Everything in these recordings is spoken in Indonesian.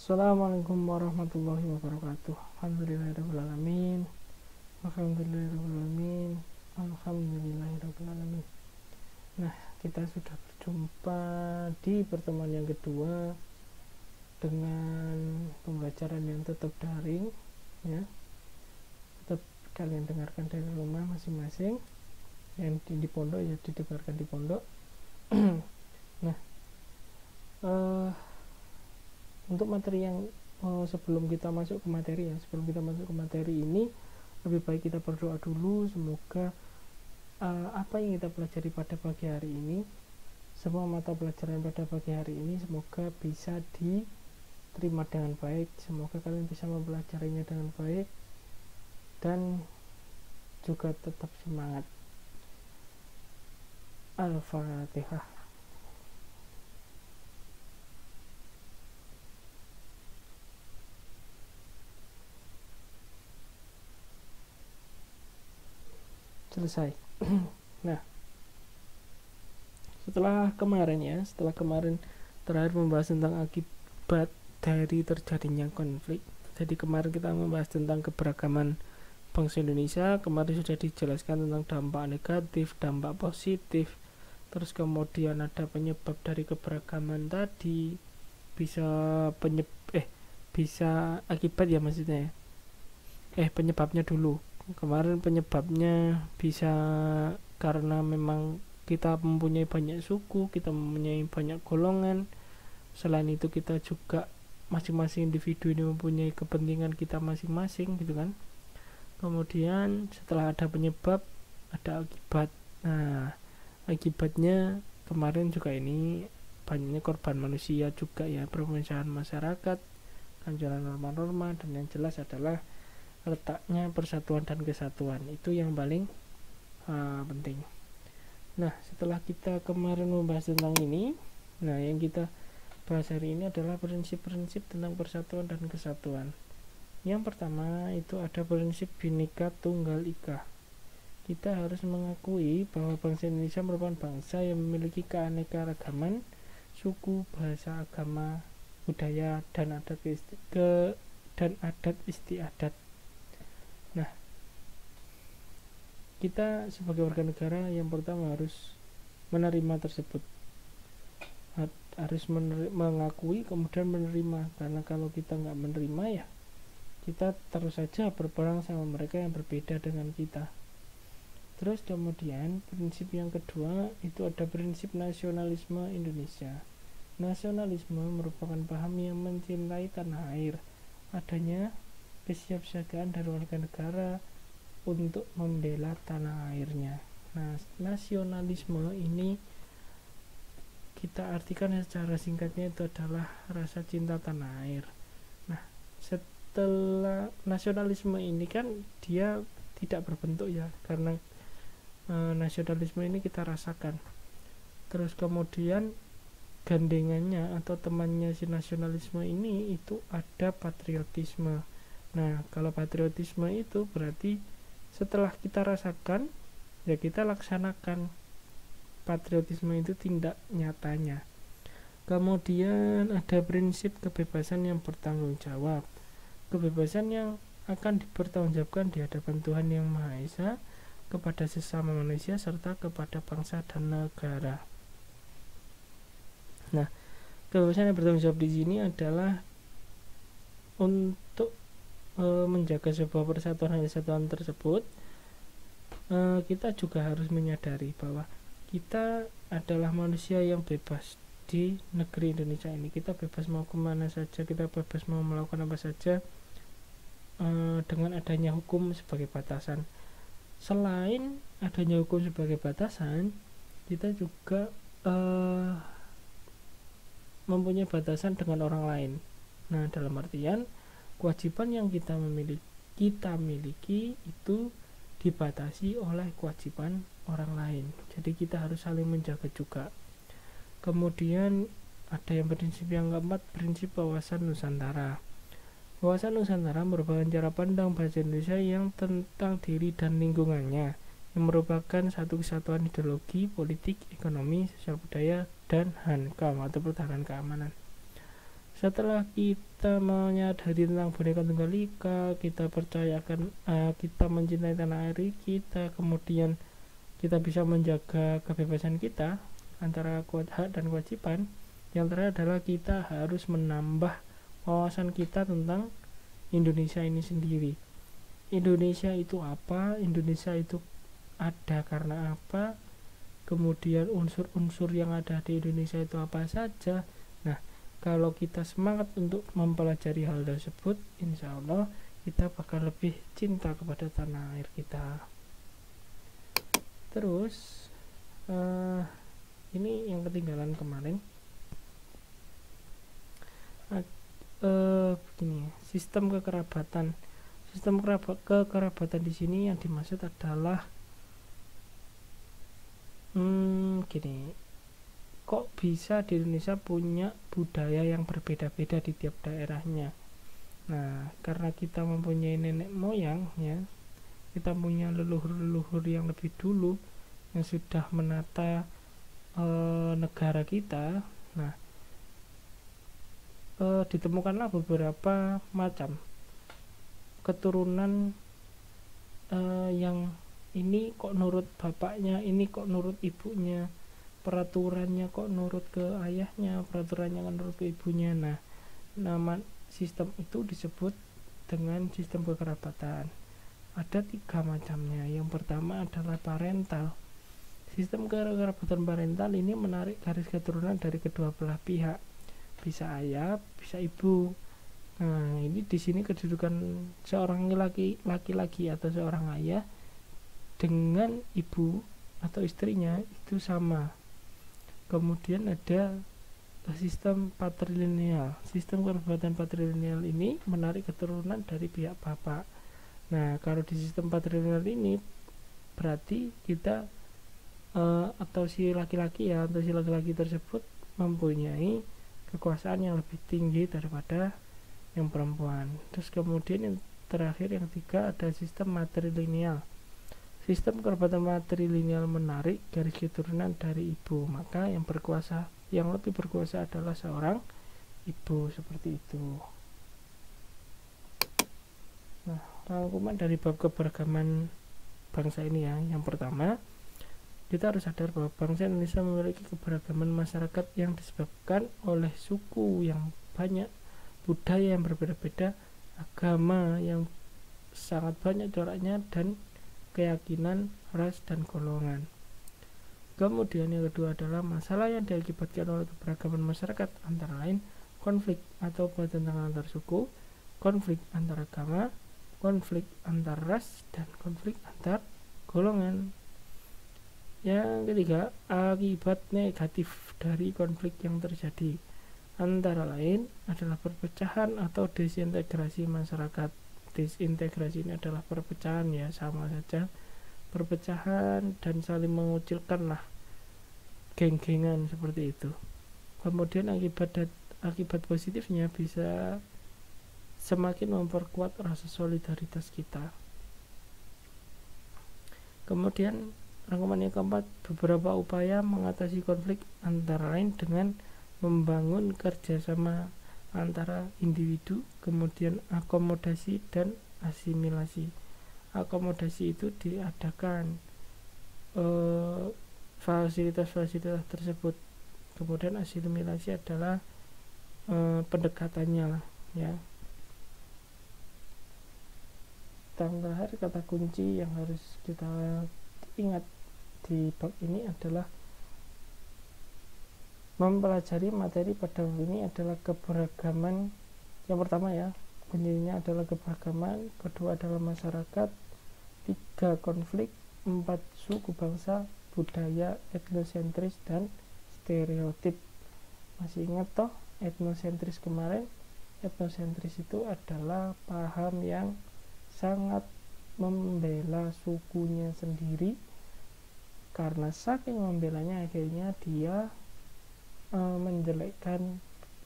Assalamualaikum warahmatullahi wabarakatuh. Alhamdulillahirrahmanirrahim. Alhamdulillahirrahmanirrahim. Alhamdulillahirrahmanirrahim. Nah, kita sudah berjumpa di pertemuan yang kedua dengan pembelajaran yang tetap daring, ya. Tetap kalian dengarkan dari rumah masing-masing. Yang di pondok ya didengarkan di pondok. Nah, untuk materi yang sebelum kita masuk ke materi ini lebih baik kita berdoa dulu. Semoga apa yang kita pelajari pada pagi hari ini, semua mata pelajaran pada pagi hari ini semoga bisa diterima dengan baik. Semoga kalian bisa mempelajarinya dengan baik dan juga tetap semangat. Al-Fatihah. Selesai. Nah, setelah kemarin terakhir membahas tentang akibat dari terjadinya konflik. Jadi kemarin kita membahas tentang keberagaman bangsa Indonesia. Kemarin sudah dijelaskan tentang dampak negatif, dampak positif. Terus kemudian ada penyebab dari keberagaman tadi. Bisa akibat ya maksudnya. Penyebabnya dulu. Kemarin penyebabnya bisa karena memang kita mempunyai banyak suku, kita mempunyai banyak golongan. Selain itu kita juga masing-masing individu ini mempunyai kepentingan kita masing-masing gitu kan. Kemudian setelah ada penyebab ada akibat. Nah, akibatnya kemarin juga ini banyaknya korban manusia juga ya, perpecahan masyarakat, kancuran norma-norma, dan yang jelas adalah letaknya persatuan dan kesatuan. Itu yang paling penting. Nah, setelah kita kemarin membahas tentang ini, nah yang kita bahas hari ini adalah prinsip-prinsip tentang persatuan dan kesatuan. Yang pertama itu ada prinsip Bhinneka Tunggal Ika. Kita harus mengakui bahwa bangsa Indonesia merupakan bangsa yang memiliki keanekaragaman suku, bahasa, agama, budaya, dan adat istiadat. Nah, kita sebagai warga negara yang pertama harus menerima tersebut, harus mengakui kemudian menerima, karena kalau kita nggak menerima ya kita terus saja berperang sama mereka yang berbeda dengan kita. Terus kemudian prinsip yang kedua itu ada prinsip nasionalisme Indonesia. Nasionalisme merupakan paham yang mencintai tanah air, adanya kesiapsiagaan dari warga negara untuk membela tanah airnya. Nah, nasionalisme ini kita artikan secara singkatnya itu adalah rasa cinta tanah air. Nah, setelah nasionalisme ini kan dia tidak berbentuk ya, karena nasionalisme ini kita rasakan. Terus kemudian gandengannya atau temannya si nasionalisme ini itu ada patriotisme. Nah, kalau patriotisme itu berarti setelah kita rasakan ya kita laksanakan. Patriotisme itu tindak nyatanya. Kemudian ada prinsip kebebasan yang bertanggung jawab. Kebebasan yang akan dipertanggungjawabkan di hadapan Tuhan Yang Maha Esa, kepada sesama manusia, serta kepada bangsa dan negara. Nah, kebebasan yang bertanggung jawab di sini adalah untuk menjaga sebuah persatuan dan kesatuan tersebut. Kita juga harus menyadari bahwa kita adalah manusia yang bebas di negeri Indonesia ini. Kita bebas mau kemana saja, kita bebas mau melakukan apa saja, dengan adanya hukum sebagai batasan. Selain adanya hukum sebagai batasan, kita juga mempunyai batasan dengan orang lain. Nah, dalam artian kewajiban yang kita miliki itu dibatasi oleh kewajiban orang lain. Jadi kita harus saling menjaga juga. Kemudian ada yang prinsip yang keempat, prinsip wawasan Nusantara. Wawasan Nusantara merupakan cara pandang bahasa Indonesia yang tentang diri dan lingkungannya, yang merupakan satu kesatuan ideologi, politik, ekonomi, sosial budaya, dan HANKAM atau pertahanan keamanan. Setelah kita menyadari tentang Bhinneka Tunggal Ika, kita percayakan, kita mencintai tanah air kita, kemudian kita bisa menjaga kebebasan kita antara hak dan kewajiban. Yang terakhir adalah kita harus menambah wawasan kita tentang Indonesia ini sendiri. Indonesia itu apa? Indonesia itu ada karena apa? Kemudian unsur-unsur yang ada di Indonesia itu apa saja. Nah, kalau kita semangat untuk mempelajari hal tersebut, insya Allah kita bakal lebih cinta kepada tanah air kita. Terus ini yang ketinggalan kemarin, begini, sistem kekerabatan. Sistem kekerabatan di sini yang dimaksud adalah gini, kok bisa di Indonesia punya budaya yang berbeda-beda di tiap daerahnya. Nah, karena kita mempunyai nenek moyang ya, kita punya leluhur-leluhur yang lebih dulu yang sudah menata negara kita. Nah, ditemukanlah beberapa macam keturunan yang ini kok nurut bapaknya, ini kok nurut ibunya, peraturannya kok nurut ke ayahnya, peraturannya kok nurut ke ibunya. Nah, nama sistem itu disebut dengan sistem kekerabatan. Ada 3 macamnya. Yang pertama adalah parental. Sistem kekerabatan parental ini menarik garis keturunan dari kedua belah pihak, bisa ayah, bisa ibu. Nah, ini di sini kedudukan seorang laki-laki atau seorang ayah dengan ibu atau istrinya itu sama. Kemudian ada sistem patrilineal. Sistem kekerabatan patrilineal ini menarik keturunan dari pihak bapak. Nah, kalau di sistem patrilineal ini berarti kita atau si laki-laki ya, atau si laki-laki tersebut mempunyai kekuasaan yang lebih tinggi daripada yang perempuan. Terus kemudian yang terakhir, yang 3, ada sistem matrilineal. Sistem kekerabatan matrilineal menarik garis keturunan dari ibu, maka yang lebih berkuasa adalah seorang ibu, seperti itu. Nah, rangkuman dari bab keberagaman bangsa ini ya. Yang pertama, kita harus sadar bahwa bangsa Indonesia memiliki keberagaman masyarakat yang disebabkan oleh suku yang banyak, budaya yang berbeda-beda, agama yang sangat banyak coraknya, dan keyakinan, ras, dan golongan. Kemudian yang kedua adalah masalah yang diakibatkan oleh keberagaman masyarakat, antara lain konflik atau pertentangan antar suku, konflik antar agama, konflik antar ras, dan konflik antar golongan. Yang ketiga, akibat negatif dari konflik yang terjadi, antara lain adalah perpecahan atau desintegrasi masyarakat. Desintegrasi ini adalah perpecahan ya, sama saja, perpecahan dan saling mengucilkan lah, geng-gengan seperti itu. Kemudian akibat positifnya bisa semakin memperkuat rasa solidaritas kita. Kemudian rangkuman yang keempat, beberapa upaya mengatasi konflik antara lain dengan membangun kerjasama antara individu, kemudian akomodasi dan asimilasi. Akomodasi itu diadakan fasilitas-fasilitas tersebut, kemudian asimilasi adalah pendekatannya lah, ya. Terakhir, kata kunci yang harus kita ingat di bab ini adalah mempelajari materi pada bab ini adalah keberagaman. Yang pertama ya, kuncinya adalah keberagaman, kedua adalah masyarakat, 3 konflik, 4 suku bangsa, budaya, etnosentris, dan stereotip. Masih ingat toh etnosentris kemarin? Etnosentris itu adalah paham yang sangat membela sukunya sendiri, karena saking membelanya akhirnya dia menjelekkan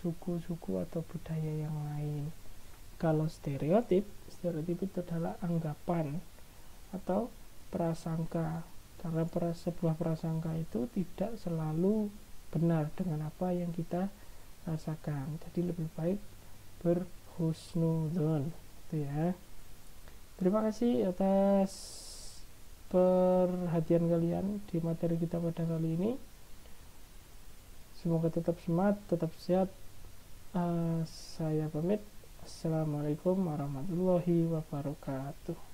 suku-suku atau budaya yang lain. Kalau stereotip itu adalah anggapan atau prasangka, karena sebuah prasangka itu tidak selalu benar dengan apa yang kita rasakan. Jadi lebih baik berhusnudzon itu ya. Terima kasih atas perhatian kalian di materi kita pada kali ini. Semoga tetap semangat, tetap sehat. Saya pamit. Assalamualaikum warahmatullahi wabarakatuh.